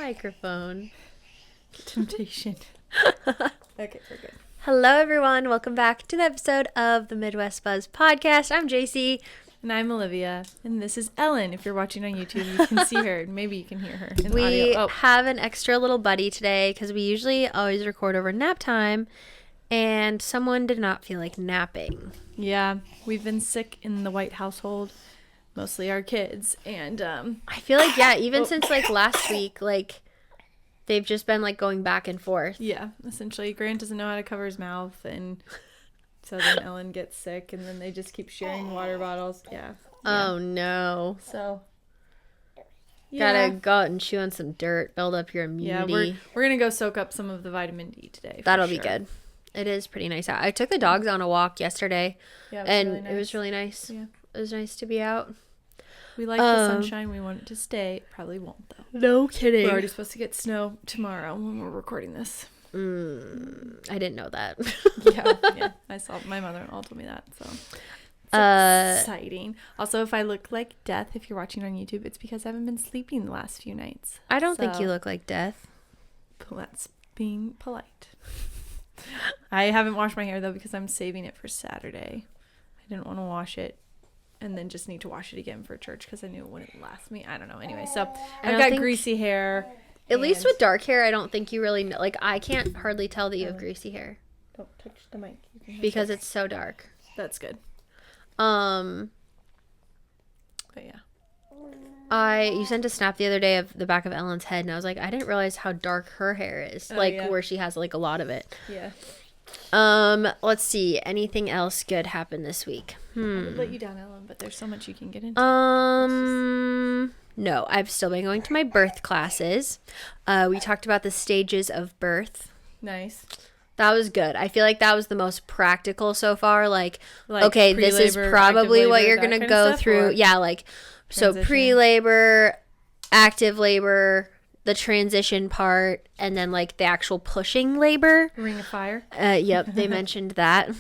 microphone. Temptation. Okay, we're good. Hello, everyone. Welcome back to the episode of the Midwest Buzz podcast. I'm JaCee. And I'm Olivia. And this is Ellen. If you're watching on YouTube, you can see her. Maybe you can hear her in We audio. have an extra little buddy today because we usually always record over nap time. And someone did not feel like napping. Yeah, we've been sick in the White household. Mostly our kids. And I feel like, yeah, even since like last week, like they've just been like going back and forth. Yeah, essentially Grant doesn't know how to cover his mouth, and so then Ellen gets sick, and then they just keep sharing water bottles. Yeah. Oh no. So Gotta go out and chew on some dirt, build up your immunity. Yeah, we're gonna go soak up some of the vitamin D today. That'll be good. It is pretty nice out. I took the dogs on a walk yesterday, and really nice. It was really nice. Yeah. It was nice to be out. We like the sunshine. We want it to stay. It probably won't, though. No kidding. We're already supposed to get snow tomorrow when we're recording this. I didn't know that. Yeah. I saw my mother-in-law told me that, so it's exciting. Also, if I look like death, if you're watching on YouTube, it's because I haven't been sleeping the last few nights. I don't think you look like death. That's being polite. I haven't washed my hair, though, because I'm saving it for Saturday. I didn't want to wash it and then just need to wash it again for church because I knew it wouldn't last me. I don't know. Anyway, so I've got greasy hair. At least with dark hair, I don't think you really know. Like, I can't hardly tell that you have greasy hair. Don't touch the mic. Because it's so dark. That's good. But yeah. You sent a snap the other day of the back of Ellen's head, and I was like, I didn't realize how dark her hair is. Where she has, like, a lot of it. Yeah. Let's see. Anything else good happened this week? I would let you down, Ellen, but there's so much you can get into. No, I've still been going to my birth classes. We talked about the stages of birth. Nice. That was good. I feel like that was the most practical so far. Like okay, this is probably what you're going to go through. Yeah, like, transition. So pre-labor, active labor, the transition part, and then like the actual pushing labor. Ring of fire. Yep, they mentioned that.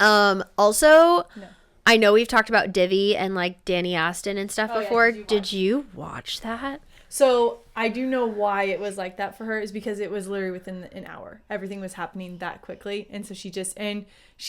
Also, no. I know we've talked about Divvy and like Danny Aston and stuff before. Yeah, did you watch that? So I do know why it was like that for her is because it was literally within an hour. Everything was happening that quickly. And so she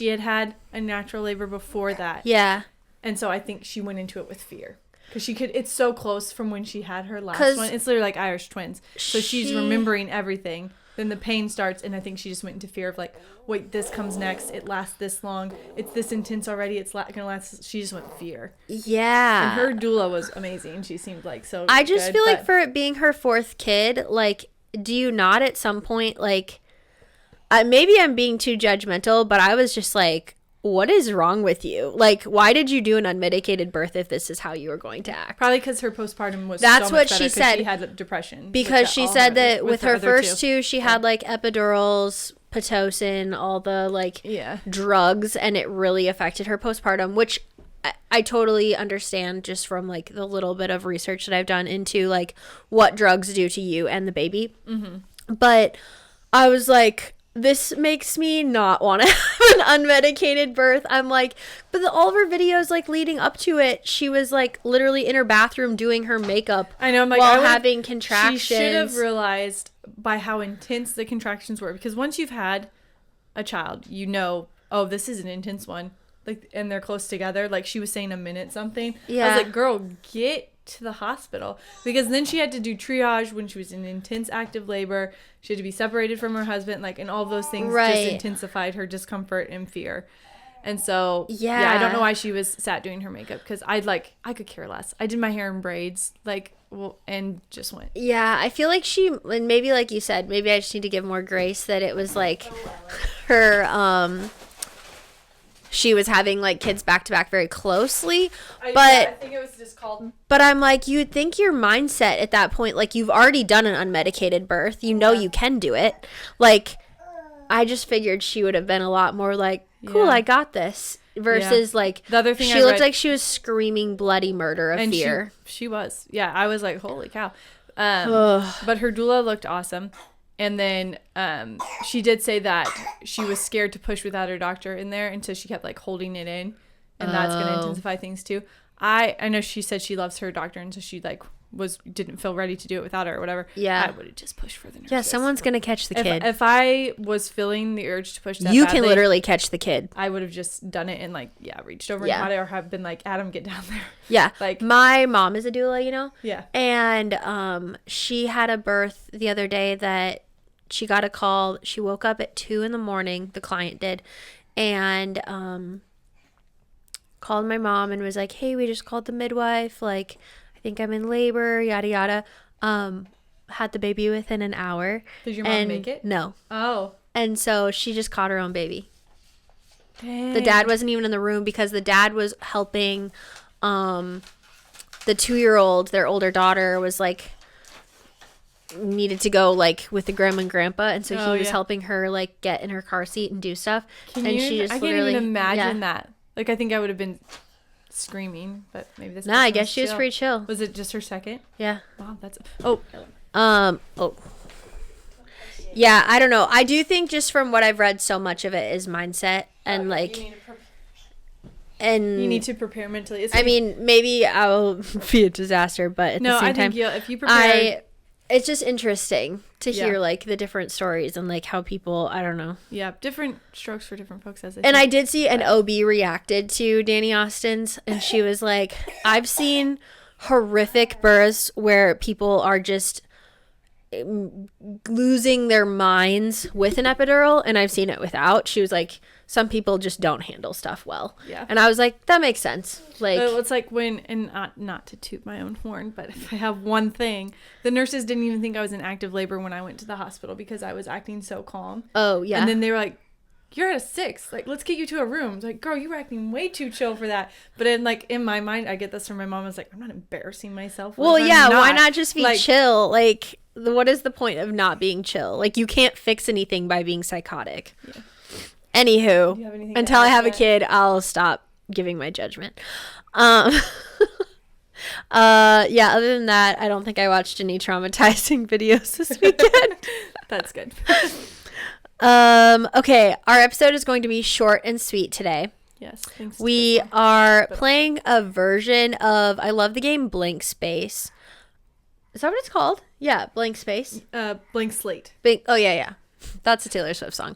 had a natural labor before that. Yeah. And so I think she went into it with fear. Because it's so close from when she had her last one. It's literally like Irish twins. So she's remembering everything. Then the pain starts, and I think she just went into fear of like, wait, this comes next. It lasts this long. It's this intense already. It's going to last. She just went fear. Yeah. And her doula was amazing. She seemed like so I just feel like for it being her fourth kid, like, do you not at some point, like, maybe I'm being too judgmental, but I was just like, what is wrong with you? Like, why did you do an unmedicated birth if this is how you were going to act? Probably because her postpartum was That's so what much better she said. She had depression. Because she said that with her first two, she had like epidurals, Pitocin, all the like drugs, and it really affected her postpartum, which I totally understand just from like the little bit of research that I've done into like what drugs do to you and the baby. Mm-hmm. But I was like, this makes me not want to have an unmedicated birth. I'm like, but all of her videos, like, leading up to it, she was, like, literally in her bathroom doing her makeup. I know, I'm like, while having contractions. She should have realized by how intense the contractions were. Because once you've had a child, you know, oh, this is an intense one. Like, and they're close together. Like, she was saying a minute something. Yeah. I was like, girl, get to the hospital. Because then she had to do triage when she was in intense active labor. She had to be separated from her husband, like, and all of those things just intensified her discomfort and fear. And so I don't know why she was sat doing her makeup, because I could care less. I did my hair in braids, like, well, and just went. Yeah, I feel like and maybe like you said, maybe I just need to give more grace that it was like her she was having like kids back to back very closely, I think it was just called. But I'm like, you'd think your mindset at that point, like, you've already done an unmedicated birth, you know, you can do it. Like, I just figured she would have been a lot more like, cool, I got this. Versus like the other thing she looked like she was screaming bloody murder of fear. She was. Yeah, I was like, holy cow. But her doula looked awesome. And then she did say that she was scared to push without her doctor in there, and so she kept like holding it in, and that's going to intensify things too. I know she said she loves her doctor, and so she like didn't feel ready to do it without her or whatever, I would have just pushed for the nurses. Yeah, someone's gonna catch the kid. If I was feeling the urge to push that you badly, can literally catch the kid. I would have just done it and reached over and caught it, or have been like, Adam, get down there. Yeah, like my mom is a doula, you know. Yeah, and she had a birth the other day that she got a call. She woke up at 2 a.m. The client did, and called my mom and was like, hey, we just called the midwife, like, I think I'm in labor, yada yada. Had the baby within an hour. Did your mom make it? No. Oh. And so she just caught her own baby. Dang. The dad wasn't even in the room because the dad was helping the 2-year-old. Their older daughter was like needed to go like with the grandma and grandpa, and so he was helping her like get in her car seat and do stuff. I can't even imagine that. Like, I think I would have been screaming, but maybe this. Nah, I guess she was pretty chill. Was it just her second? Yeah. Wow, that's. Yeah, I don't know. I do think just from what I've read, so much of it is mindset and like. You need to prepare mentally. I mean, maybe I'll be a disaster, but at the same time, if you prepare. It's just interesting to hear like the different stories and like how people, I don't know. Yeah, different strokes for different folks. And I did see an OB reacted to Danny Austin's, and she was like, I've seen horrific births where people are just losing their minds with an epidural, and I've seen it without. She was like, some people just don't handle stuff well. Yeah. And I was like, that makes sense. Like, it's like when, and not to toot my own horn, but if I have one thing, the nurses didn't even think I was in active labor when I went to the hospital because I was acting so calm. Oh, yeah. And then they were like, you're at a 6. Like, let's get you to a room. It's like, girl, you were acting way too chill for that. But in my mind, I get this from my mom. I was like, I'm not embarrassing myself. Well, yeah, why not just be chill? Like, what is the point of not being chill? Like, you can't fix anything by being psychotic. Yeah. Anywho, until I have a kid, I'll stop giving my judgment. Yeah, other than that, I don't think I watched any traumatizing videos this weekend. That's good. Okay, our episode is going to be short and sweet today. Yes. Thanks. We are playing a version of, I love the game Blank Space. Is that what it's called? Yeah, Blank Space. Blank Slate. Oh, yeah. That's a Taylor Swift song.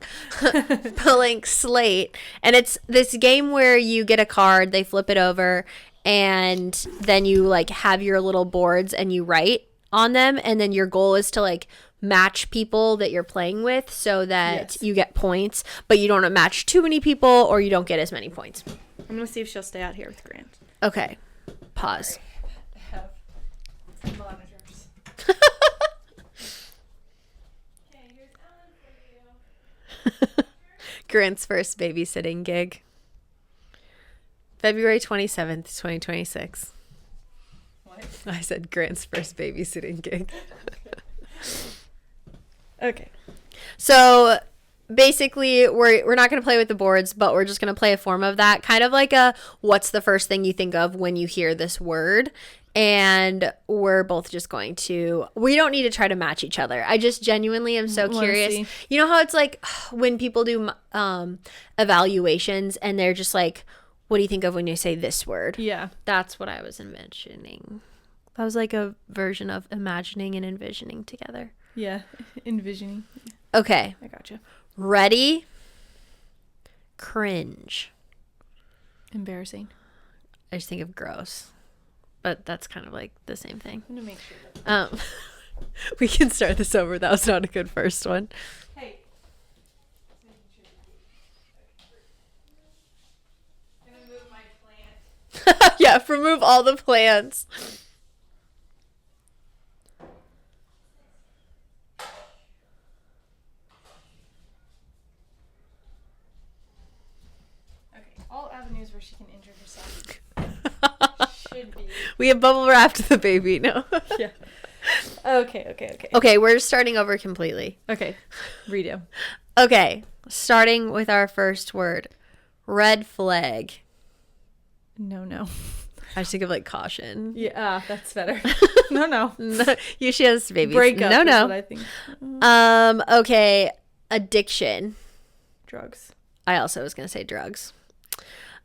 Blank Slate. And it's this game where you get a card, they flip it over, and then you like have your little boards and you write on them, and then your goal is to like match people that you're playing with so that you get points, but you don't match too many people or you don't get as many points. I'm gonna see if she'll stay out here with Grant. Okay. Pause. I have some monitors. Grant's first babysitting gig. February 27th, 2026. What? I said Grant's first babysitting gig. Okay. So basically we're not going to play with the boards, but we're just going to play a form of that. Kind of like a what's the first thing you think of when you hear this word? And we're both just going to, we don't need to try to match each other. I just genuinely am so curious. See. You know how it's like when people do evaluations and they're just like, what do you think of when you say this word? Yeah. That's what I was envisioning. That was like a version of imagining and envisioning together. Yeah. Envisioning. Okay. I gotcha. Ready? Cringe. Embarrassing. I just think of gross. But that's kind of like the same thing. I'm gonna make sure that we can start this over. That was not a good first one. Hey. I'm gonna move my plant. Yeah, remove all the plants. Okay, all avenues where she can injure herself. Should be. We have bubble wrapped the baby now. Yeah. Okay. Okay, we're starting over completely. Okay. Redo. Okay, starting with our first word. Red flag. No. I just think of like caution. Yeah, that's better. No. You she has babies. Breakup. No. Is what I think. Okay. Addiction. Drugs. I also was gonna say drugs.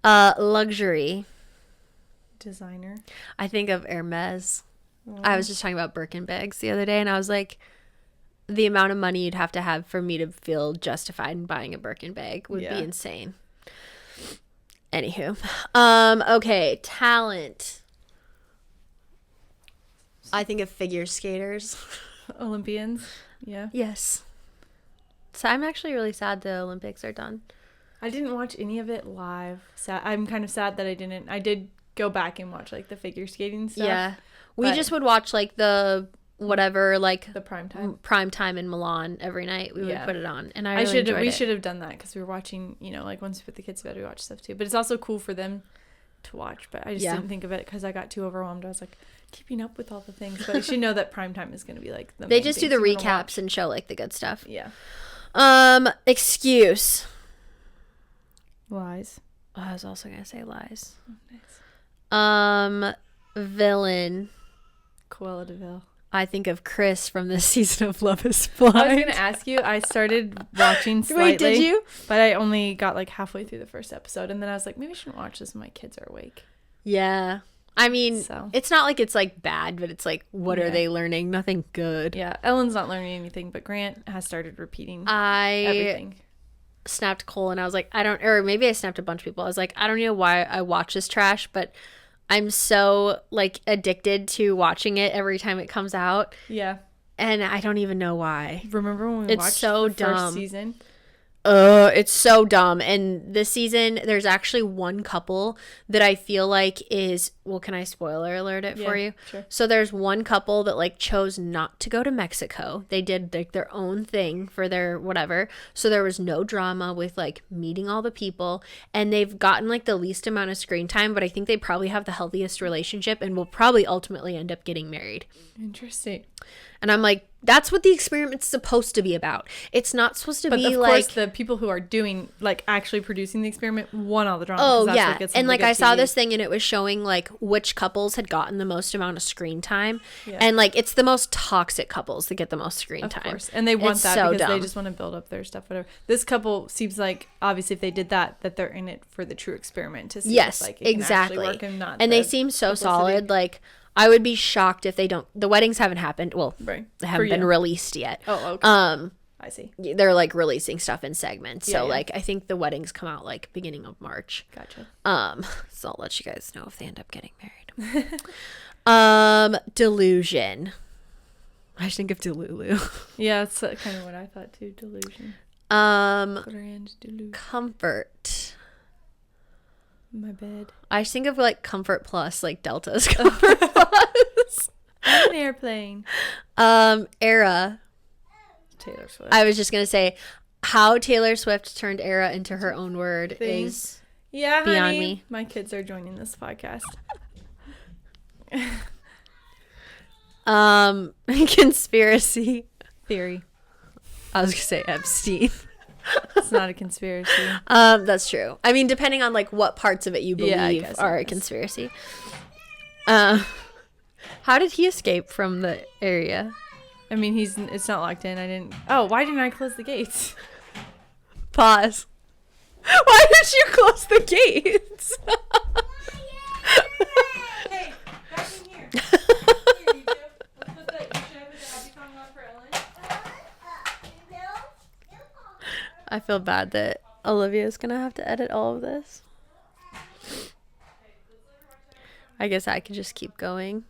Luxury. Designer. I think of Hermes. I was just talking about Birkin bags the other day, and I was like, the amount of money you'd have to for me to feel justified in buying a Birkin bag would be insane. Anywho. Okay, talent. I think of figure skaters. Olympians. Yeah. Yes. So I'm actually really sad the Olympics are done. I didn't watch any of it live. I'm kind of sad that I didn't. I did go back and watch like the figure skating stuff. Yeah. We just would watch like the whatever, like the prime time in Milan every night. We would put it on, and we should have done that because we were watching. You know, like once we put the kids to bed, we watch stuff too. But it's also cool for them to watch. But I just didn't think of it because I got too overwhelmed. I was like keeping up with all the things. But you should know that prime time is going to be like they just do the recaps and show like the good stuff. Yeah. Excuse. Lies. Oh, I was also gonna say lies. Oh, nice. Villain. Cruella de Vil. I think of Chris from this season of Love is Blind. I was gonna ask you. I started watching slightly. Wait, did you? But I only got like halfway through the first episode, and then I was like, maybe I shouldn't watch this when my kids are awake. Yeah. I mean, it's not like it's like bad, but it's like, what are they learning? Nothing good. Yeah, Ellen's not learning anything, but Grant has started repeating everything. Snapped Cole, and I was like, or maybe I snapped a bunch of people. I was like, I don't know why I watch this trash, but I'm so like addicted to watching it every time it comes out. Yeah. And I don't even know why. Remember when we watched the first season? It's so dumb. And this season, there's actually one couple that I feel like is, well, can I spoiler alert it for you? Sure. So there's one couple that like chose not to go to Mexico. They did like their own thing for their whatever. So there was no drama with like meeting all the people, and they've gotten like the least amount of screen time, but I think they probably have the healthiest relationship and will probably ultimately end up getting married. Interesting. And I'm like, that's what the experiment's supposed to be about. It's not supposed to be like... But of course, the people who are doing, like, actually producing the experiment want all the drama. Oh, yeah. And, like, I saw this thing, and it was showing, like, which couples had gotten the most amount of screen time. Yeah. And, like, it's the most toxic couples that get the most screen time. Of course. And they want that because they just want to build up their stuff, whatever. This couple seems like, obviously, if they did that they're in it for the true experiment to see if, like, it can actually work and not they seem so solid, like... I would be shocked if they don't. The weddings haven't happened. Well, they haven't been released yet. Oh, okay. I see. They're like releasing stuff in segments. So like I think the weddings come out like beginning of March. Gotcha. So I'll let you guys know if they end up getting married. Delusion. I just think of Delulu. Yeah, that's kind of what I thought too. Delusion. Comfort. My bed. I just think of like Comfort Plus, like Delta's Comfort Plus. An airplane. Era. Taylor Swift. I was just gonna say how Taylor Swift turned era into her own word is beyond me. My kids are joining this podcast. Conspiracy theory. I was gonna say Epstein. It's not a conspiracy. That's true. I mean, depending on like what parts of it you believe are a conspiracy. How did he escape from the area? I mean, it's not locked in. Why didn't I close the gates? Pause. Why did you close the gates? Hey, back in here. Here, you two. Let's put the, you should have the happy song on for Ellen. I feel bad that Olivia's gonna have to edit all of this. I guess I could just keep going.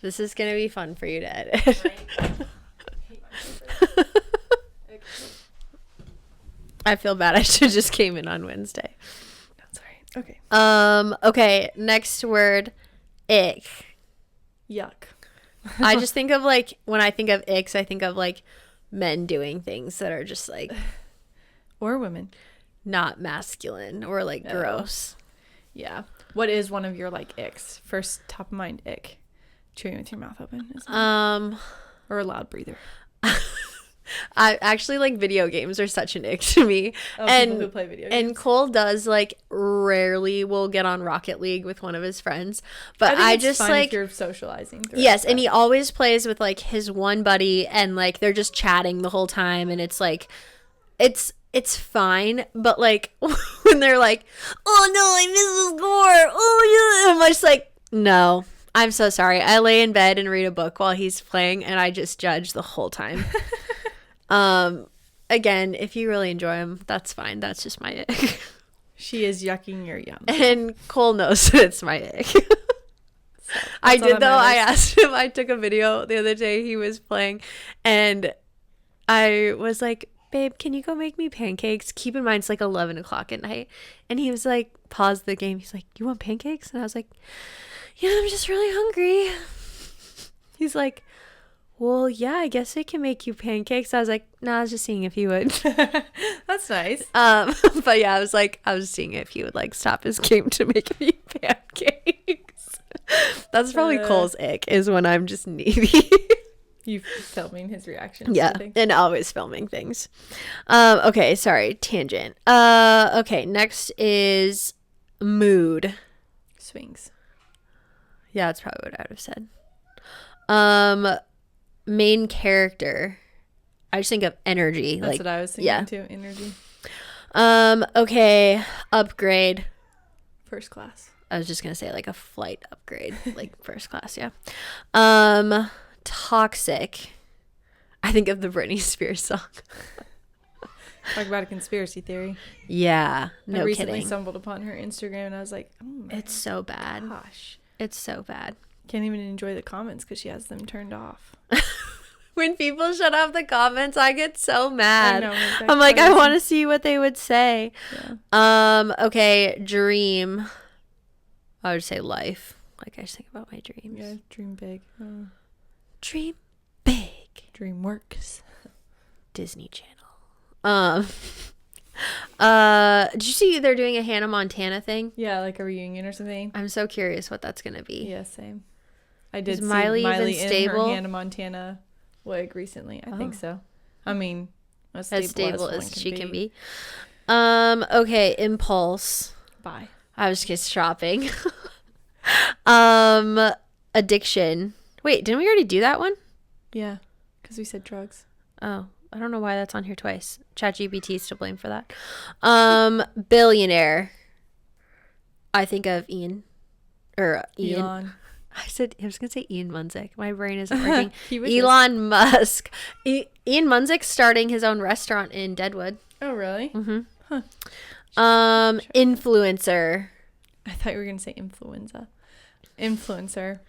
This is going to be fun for you to edit. I feel bad. I should have just came in on Wednesday. That's all right. Okay. Okay, next word, ick. Yuck. I just think of like, when I think of icks, I think of like men doing things that are just like, or women, not masculine or like gross. Yeah. What is one of your like icks? First top of mind ick. Chewing with your mouth open. Or a loud breather. I actually, like, video games are such an ick to me. And people who play video games. And Cole does, like, rarely will get on Rocket League with one of his friends. But I just fun like, if you're socializing. Yes, and he always plays with like his one buddy, and like they're just chatting the whole time, and it's like, it's fine. But like when they're like, oh no, I missed the score. Oh yeah, I'm just like, no. I'm so sorry. I lay in bed and read a book while he's playing, and I just judge the whole time. Again, if you really enjoy him, that's fine. That's just my ick. She is yucking your yum. And Cole knows that it's my ick. I did, though. I asked him. I took a video the other day. He was playing, and I was like, babe, can you go make me pancakes? Keep in mind, it's like 11 o'clock at night. And he was like, pause the game. He's like, you want pancakes? And I was like, yeah, I'm just really hungry. He's like, well, yeah, I guess I can make you pancakes. I was like, no, I was just seeing if he would. That's nice. But yeah, I was seeing if he would like stop his game to make me pancakes. That's probably Cole's ick, is when I'm just needy. You filming his reactions. Yeah, and always filming things. Okay, sorry, tangent. Okay, next is mood swings. Yeah, that's probably what I would have said. Main character. I just think of energy. That's like, what I was thinking too. Energy. Okay. Upgrade. First class. I was just gonna say like a flight upgrade, like first class. Yeah. Toxic. I think of the Britney Spears song. Talk about a conspiracy theory. Yeah. No I recently kidding. stumbled upon her Instagram and I was like, oh my it's so bad. Gosh. It's so bad. Can't even enjoy the comments because she has them turned off. When people shut off the comments, I get so mad. I know, I'm like, I want to see what they would say. Yeah. Okay, dream. I would say life. Like, I just think about my dreams. Yeah, dream big. Dream big. Dream works. Disney Channel. Did you see they're doing a Hannah Montana thing? Yeah, like a reunion or something. I'm so curious what that's gonna be. Yeah, same. I did see Miley in stable? her Hannah Montana wig recently. I think so. I mean, as stable as she can be. Okay, impulse. Bye. I was just shopping. Addiction. Wait, didn't we already do that one? Yeah, because we said drugs. Oh, I don't know why that's on here twice. ChatGPT is to blame for that. Billionaire. I think of Ian. Elon. I was going to say Ian Munzik. My brain isn't working. Elon Musk. Ian Munzik's starting his own restaurant in Deadwood. Oh, really? Mm-hmm. Huh. Influencer. I thought you were going to say influenza. Influencer.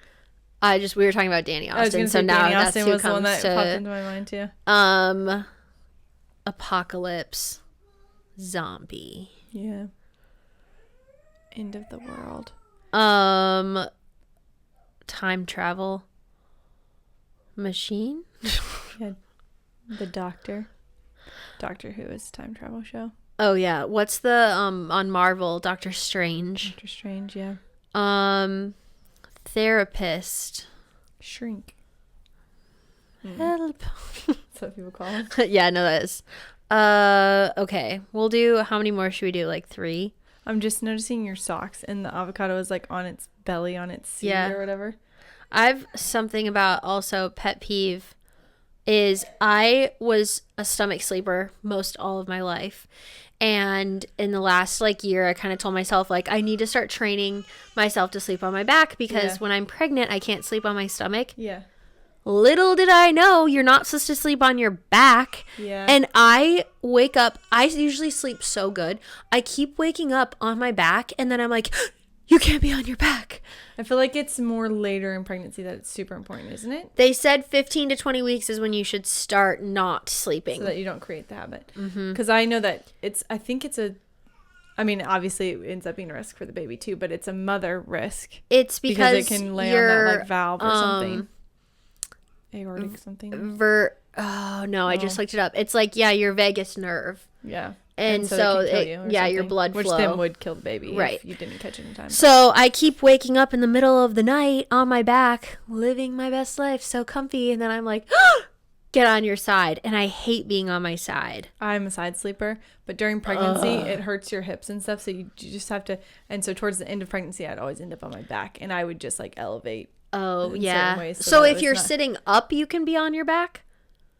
We were talking about Danny Austin, so now Danny that's Austin who was the one comes that popped to into my mind too. Apocalypse, zombie. Yeah. End of the world. Time travel machine. Yeah. The Doctor Who is time travel show. Oh yeah, what's the on Marvel, Doctor Strange? Doctor Strange, yeah. Therapist. Shrink. Help. That's what people call him. Yeah, no, that is. Okay. We'll do, how many more should we do? Like 3? I'm just noticing your socks and the avocado is like on its belly, on its seat or whatever. I've something about also pet peeve is I was a stomach sleeper most all of my life. And in the last like year, I kind of told myself like I need to start training myself to sleep on my back because when I'm pregnant, I can't sleep on my stomach. Yeah. Little did I know you're not supposed to sleep on your back. Yeah. And I wake up. I usually sleep so good. I keep waking up on my back and then I'm like, you can't be on your back. I feel like it's more later in pregnancy that it's super important, isn't it? They said 15 to 20 weeks is when you should start not sleeping. So that you don't create the habit. Because I know that I think it's a I mean, obviously it ends up being a risk for the baby too, but it's a mother risk. It's because it can lay on that like valve or something. Aortic something. Oh no, I just looked it up. It's like, yeah, your vagus nerve. Yeah. And so your blood flow. Which then would kill the baby right. if you didn't catch it in time. So I keep waking up in the middle of the night on my back, living my best life, so comfy. And then I'm like, get on your side. And I hate being on my side. I'm a side sleeper. But during pregnancy, it hurts your hips and stuff. So you just have to. And so towards the end of pregnancy, I'd always end up on my back. And I would just like elevate. Oh, yeah. Ways so if you're sitting up, you can be on your back?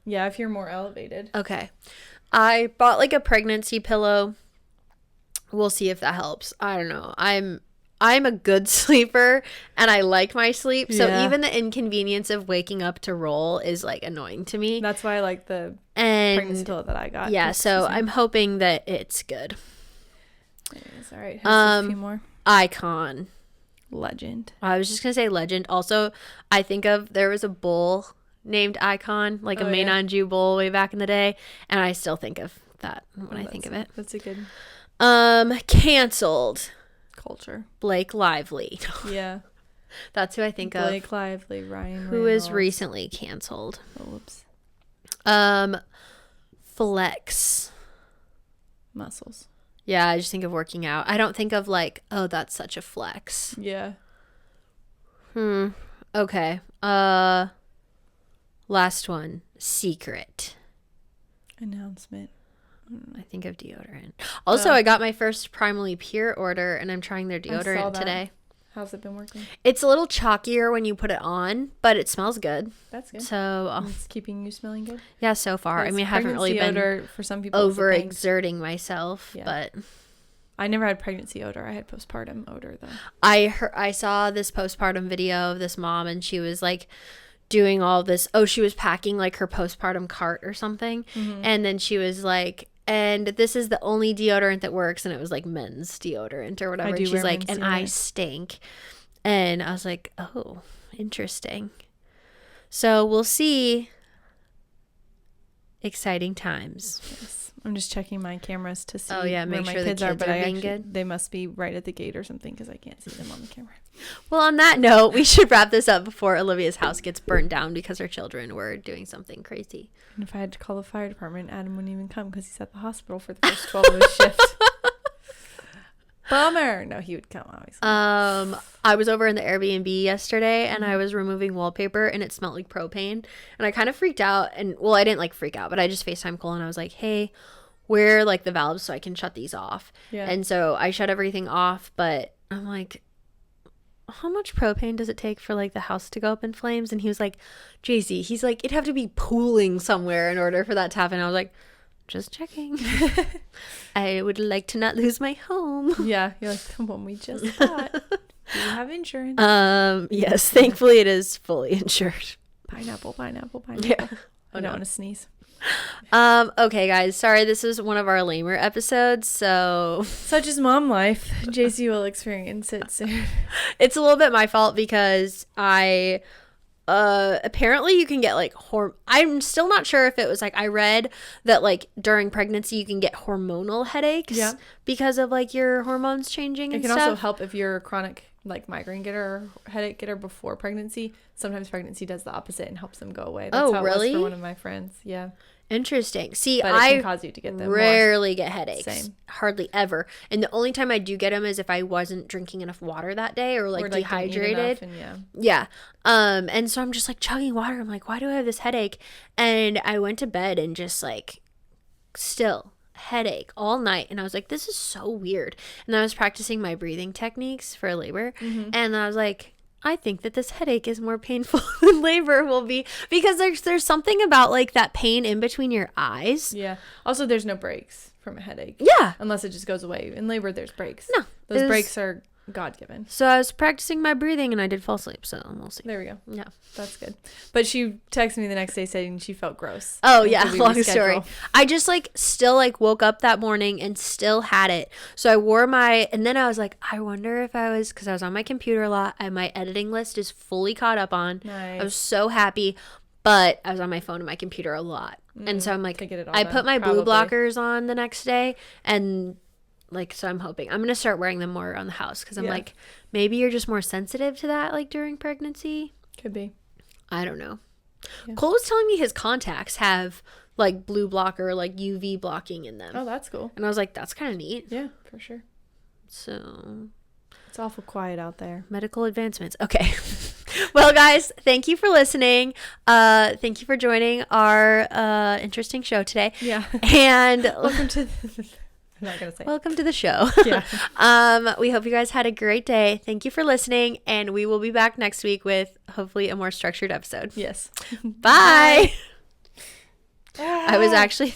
Yeah, if you're more elevated. Okay. I bought like a pregnancy pillow. We'll see if that helps. I don't know. I'm a good sleeper and I like my sleep. So even the inconvenience of waking up to roll is like annoying to me. That's why I like the pregnancy pillow that I got. Yeah, so I'm hoping that it's good. Anyways, all right. A few more. Icon. Legend. I was just going to say legend. Also, I think there was a bull named Icon, like a Main-on-Jew bull way back in the day. And I still think of that when I think of it. That's a good... Canceled. Culture. Blake Lively. Yeah. That's who I think of. Blake Lively, Ryan Who Reynolds. is recently canceled. Oh, whoops. Flex. Muscles. Yeah, I just think of working out. I don't think of like, oh, that's such a flex. Yeah. Okay. Last one. Secret. Announcement. I think of deodorant. Also, I got my first Primally Pure order, and I'm trying their deodorant today. How's it been working? It's a little chalkier when you put it on, but it smells good. That's good. So it's keeping you smelling good? Yeah, so far. I mean, I haven't really been for some people overexerting myself, but... I never had pregnancy odor. I had postpartum odor, though. I saw this postpartum video of this mom, and she was like... doing all this. She was packing like her postpartum cart or something. Mm-hmm. And then she was like, and this is the only deodorant that works. And it was like men's deodorant or whatever. And she's like, and I stink. And I was like, oh, interesting. So we'll see. Exciting times. Yes. I'm just checking my cameras to see make where sure my kids are, but being good. They must be right at the gate or something because I can't see them on the camera. Well, on that note, we should wrap this up before Olivia's house gets burned down because her children were doing something crazy. And if I had to call the fire department, Adam wouldn't even come because he's at the hospital for the first 12 of his shift. Bummer. No, he would come, obviously. I was over in the Airbnb yesterday and I was removing wallpaper and it smelled like propane. And I kind of freaked out. And, well, I didn't like freak out, but I just FaceTime Cole and I was like, hey, where are like the valves so I can shut these off? Yeah. And so I shut everything off, but I'm like, how much propane does it take for like the house to go up in flames? And he was like, JaCee, he's like, it'd have to be pooling somewhere in order for that to happen. I was like, just checking. I would like to not lose my home. Yeah, you're like the one we just got. Do you have insurance? Yes, thankfully it is fully insured. Pineapple. Yeah. I don't want to sneeze. Okay, guys. Sorry, this is one of our lamer episodes, so such is mom life. JaCee will experience it soon. It's a little bit my fault because I apparently you can get like I'm still not sure if it was like I read that like during pregnancy you can get hormonal headaches because of like your hormones changing and stuff. It can also help if you're a chronic like migraine getter or headache getter before pregnancy. Sometimes pregnancy does the opposite and helps them go away. That's how really? It was for one of my friends. Yeah. Interesting. See, but it can cause you to get them rarely get headaches. Same. Hardly ever. And the only time I do get them is if I wasn't drinking enough water that day or like dehydrated. Yeah. And so I'm just like chugging water. I'm like, why do I have this headache? And I went to bed and just like still headache all night. And I was like, this is so weird. And I was practicing my breathing techniques for labor. Mm-hmm. And I was like, I think that this headache is more painful than labor will be because there's something about like that pain in between your eyes. Yeah. Also, there's no breaks from a headache. Yeah. Unless it just goes away. In labor, there's breaks. No. Those breaks are God-given. So I was practicing my breathing and I did fall asleep. So we'll see. There we go. Yeah. That's good. But she texted me the next day saying she felt gross. Oh, yeah. Long story. I just like still like woke up that morning and still had it. So I wore and then I was like, I wonder if because I was on my computer a lot and my editing list is fully caught up on. Nice. I was so happy. But I was on my phone and my computer a lot. And so I'm like, I put my blue blockers on the next day and Like, so I'm hoping. I'm going to start wearing them more around the house because I'm like, maybe you're just more sensitive to that, like, during pregnancy. Could be. I don't know. Yeah. Cole was telling me his contacts have, like, blue blocker, like, UV blocking in them. Oh, that's cool. And I was like, that's kind of neat. Yeah, for sure. So... It's awful quiet out there. Medical advancements. Okay. Well, guys, thank you for listening. Thank you for joining our interesting show today. Yeah. And welcome to... I'm not going to say welcome to the show. Yeah. We hope you guys had a great day. Thank you for listening, and we will be back next week with hopefully a more structured episode. Yes. Bye. I was actually